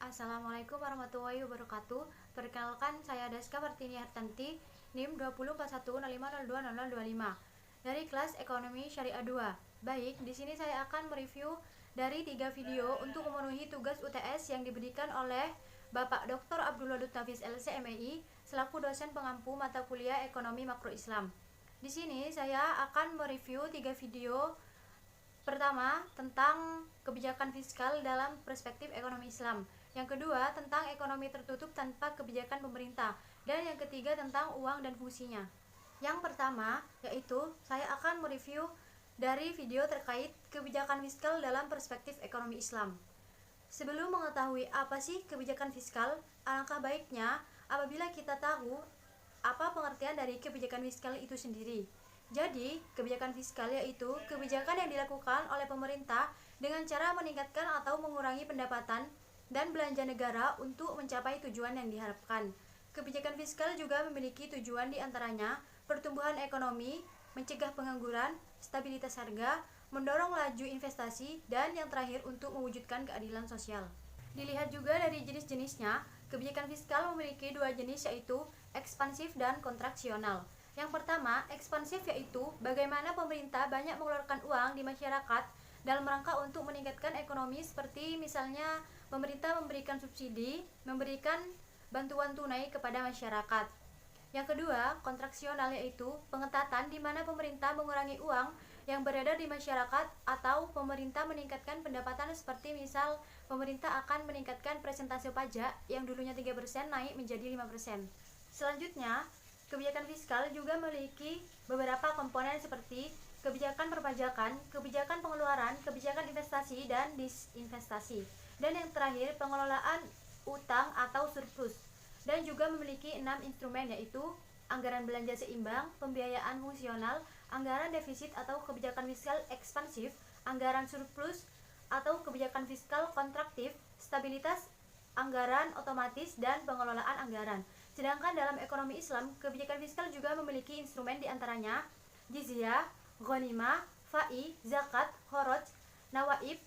Assalamualaikum warahmatullahi wabarakatuh. Perkenalkan, saya Deska Martini Hartanti, NIM 204105020025 dari kelas Ekonomi Syariah 2. Baik, di sini saya akan mereview dari 3 video untuk memenuhi tugas UTS yang diberikan oleh Bapak Dr. Abdul Wadud Nafis LC.MEI selaku dosen pengampu mata kuliah Ekonomi Makro Islam. Di sini saya akan mereview 3 video. Pertama, tentang kebijakan fiskal dalam perspektif ekonomi Islam. Yang kedua, tentang ekonomi tertutup tanpa kebijakan pemerintah. Dan yang ketiga, tentang uang dan fungsinya. Yang pertama, yaitu saya akan mereview dari video terkait kebijakan fiskal dalam perspektif ekonomi Islam. Sebelum mengetahui apa sih kebijakan fiskal, alangkah baiknya apabila kita tahu apa pengertian dari kebijakan fiskal itu sendiri. Jadi, kebijakan fiskal yaitu kebijakan yang dilakukan oleh pemerintah dengan cara meningkatkan atau mengurangi pendapatan dan belanja negara untuk mencapai tujuan yang diharapkan. Kebijakan fiskal juga memiliki tujuan diantaranya pertumbuhan ekonomi, mencegah pengangguran, stabilitas harga, mendorong laju investasi, dan yang terakhir untuk mewujudkan keadilan sosial. Dilihat juga dari jenis-jenisnya, kebijakan fiskal memiliki 2 jenis yaitu ekspansif dan kontraksional. Yang pertama, ekspansif yaitu bagaimana pemerintah banyak mengeluarkan uang di masyarakat dalam rangka untuk meningkatkan ekonomi, seperti misalnya pemerintah memberikan subsidi, memberikan bantuan tunai kepada masyarakat. Yang kedua, kontraksional yaitu pengetatan di mana pemerintah mengurangi uang yang beredar di masyarakat atau pemerintah meningkatkan pendapatan, seperti misal pemerintah akan meningkatkan persentase pajak yang dulunya 3% naik menjadi 5%. Selanjutnya, kebijakan fiskal juga memiliki beberapa komponen seperti kebijakan perpajakan, kebijakan pengeluaran, kebijakan investasi dan disinvestasi, dan yang terakhir pengelolaan utang atau surplus, dan juga memiliki 6 instrumen yaitu anggaran belanja seimbang, pembiayaan fungsional, anggaran defisit atau kebijakan fiskal ekspansif, anggaran surplus atau kebijakan fiskal kontraktif, stabilitas anggaran otomatis, dan pengelolaan anggaran. Sedangkan dalam ekonomi Islam, kebijakan fiskal juga memiliki instrumen diantaranya jizyah, ghanimah, fa'i, zakat, khoroj, nawaib,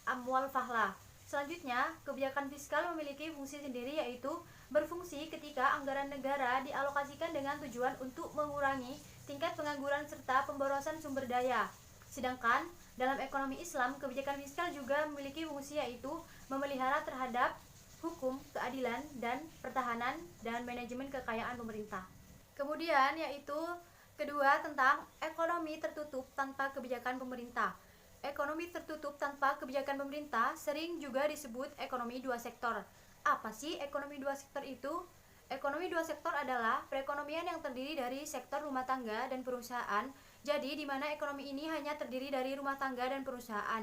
amwal fahlah. Selanjutnya, kebijakan fiskal memiliki fungsi sendiri yaitu berfungsi ketika anggaran negara dialokasikan dengan tujuan untuk mengurangi tingkat pengangguran serta pemborosan sumber daya. Sedangkan dalam ekonomi Islam, kebijakan fiskal juga memiliki fungsi yaitu memelihara terhadap hukum, keadilan, dan pertahanan dan manajemen kekayaan pemerintah. Kemudian yaitu kedua, tentang ekonomi tertutup tanpa kebijakan pemerintah. Ekonomi tertutup tanpa kebijakan pemerintah sering juga disebut ekonomi 2 sektor. Apa sih ekonomi 2 sektor itu? Ekonomi 2 sektor adalah perekonomian yang terdiri dari sektor rumah tangga dan perusahaan. Jadi di mana ekonomi ini hanya terdiri dari rumah tangga dan perusahaan.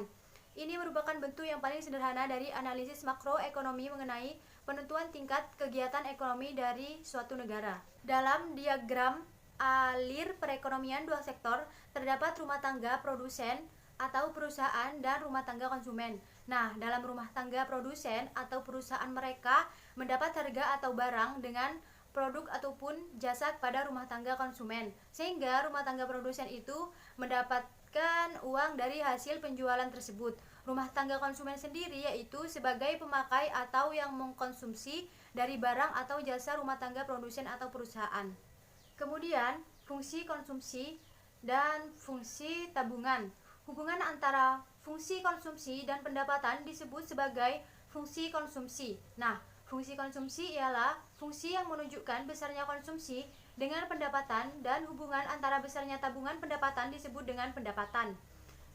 Ini merupakan bentuk yang paling sederhana dari analisis makroekonomi mengenai penentuan tingkat kegiatan ekonomi dari suatu negara. Dalam diagram alir perekonomian 2 sektor terdapat rumah tangga produsen atau perusahaan dan rumah tangga konsumen. Nah, dalam rumah tangga produsen atau perusahaan, mereka mendapat harga atau barang dengan produk ataupun jasa kepada rumah tangga konsumen, sehingga rumah tangga produsen itu mendapatkan uang dari hasil penjualan tersebut. Rumah tangga konsumen sendiri yaitu sebagai pemakai atau yang mengkonsumsi dari barang atau jasa rumah tangga produsen atau perusahaan. Kemudian, fungsi konsumsi dan fungsi tabungan. Hubungan antara fungsi konsumsi dan pendapatan disebut sebagai fungsi konsumsi. Nah, fungsi konsumsi ialah fungsi yang menunjukkan besarnya konsumsi dengan pendapatan, dan hubungan antara besarnya tabungan pendapatan disebut dengan pendapatan.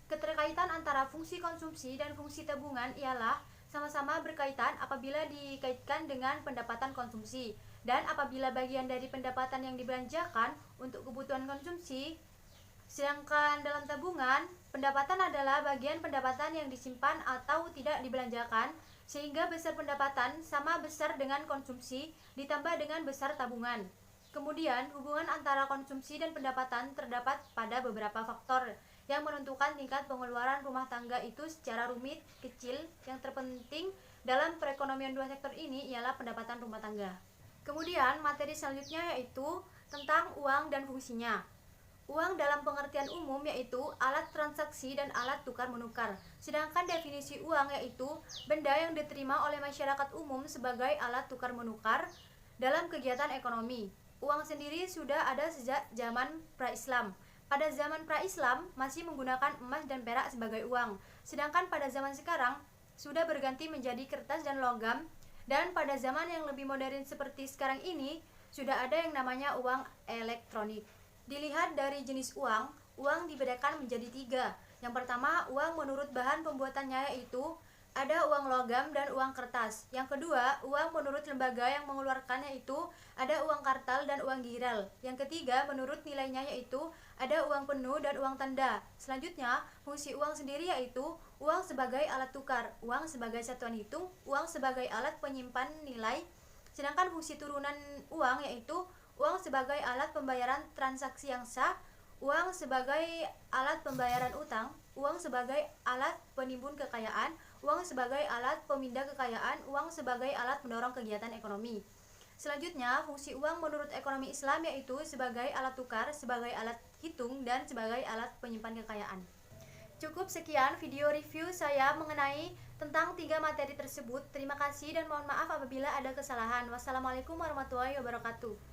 Keterkaitan antara fungsi konsumsi dan fungsi tabungan ialah sama-sama berkaitan apabila dikaitkan dengan pendapatan konsumsi, dan apabila bagian dari pendapatan yang dibelanjakan untuk kebutuhan konsumsi. Sedangkan dalam tabungan, pendapatan adalah bagian pendapatan yang disimpan atau tidak dibelanjakan, sehingga besar pendapatan sama besar dengan konsumsi ditambah dengan besar tabungan. Kemudian, hubungan antara konsumsi dan pendapatan terdapat pada beberapa faktor yang menentukan tingkat pengeluaran rumah tangga itu secara rumit kecil. Yang terpenting dalam perekonomian 2 sektor ini ialah pendapatan rumah tangga. Kemudian, materi selanjutnya yaitu tentang uang dan fungsinya. Uang dalam pengertian umum yaitu alat transaksi dan alat tukar-menukar. Sedangkan definisi uang yaitu benda yang diterima oleh masyarakat umum sebagai alat tukar-menukar dalam kegiatan ekonomi. Uang sendiri sudah ada sejak zaman pra-Islam. Pada zaman pra-Islam masih menggunakan emas dan perak sebagai uang. Sedangkan pada zaman sekarang sudah berganti menjadi kertas dan logam. Dan pada zaman yang lebih modern seperti sekarang ini sudah ada yang namanya uang elektronik. Dilihat dari jenis uang, uang dibedakan menjadi 3. Yang pertama, uang menurut bahan pembuatannya yaitu ada uang logam dan uang kertas. Yang kedua, uang menurut lembaga yang mengeluarkannya yaitu ada uang kartal dan uang giral. Yang ketiga, menurut nilainya yaitu ada uang penuh dan uang tanda. Selanjutnya, fungsi uang sendiri yaitu uang sebagai alat tukar, uang sebagai satuan hitung, uang sebagai alat penyimpan nilai. Sedangkan fungsi turunan uang yaitu uang sebagai alat pembayaran transaksi yang sah, uang sebagai alat pembayaran utang, uang sebagai alat penimbun kekayaan, uang sebagai alat pemindah kekayaan, uang sebagai alat mendorong kegiatan ekonomi. Selanjutnya, fungsi uang menurut ekonomi Islam yaitu sebagai alat tukar, sebagai alat hitung, dan sebagai alat penyimpan kekayaan. Cukup sekian video review saya mengenai tentang 3 materi tersebut. Terima kasih dan mohon maaf apabila ada kesalahan. Wassalamualaikum warahmatullahi wabarakatuh.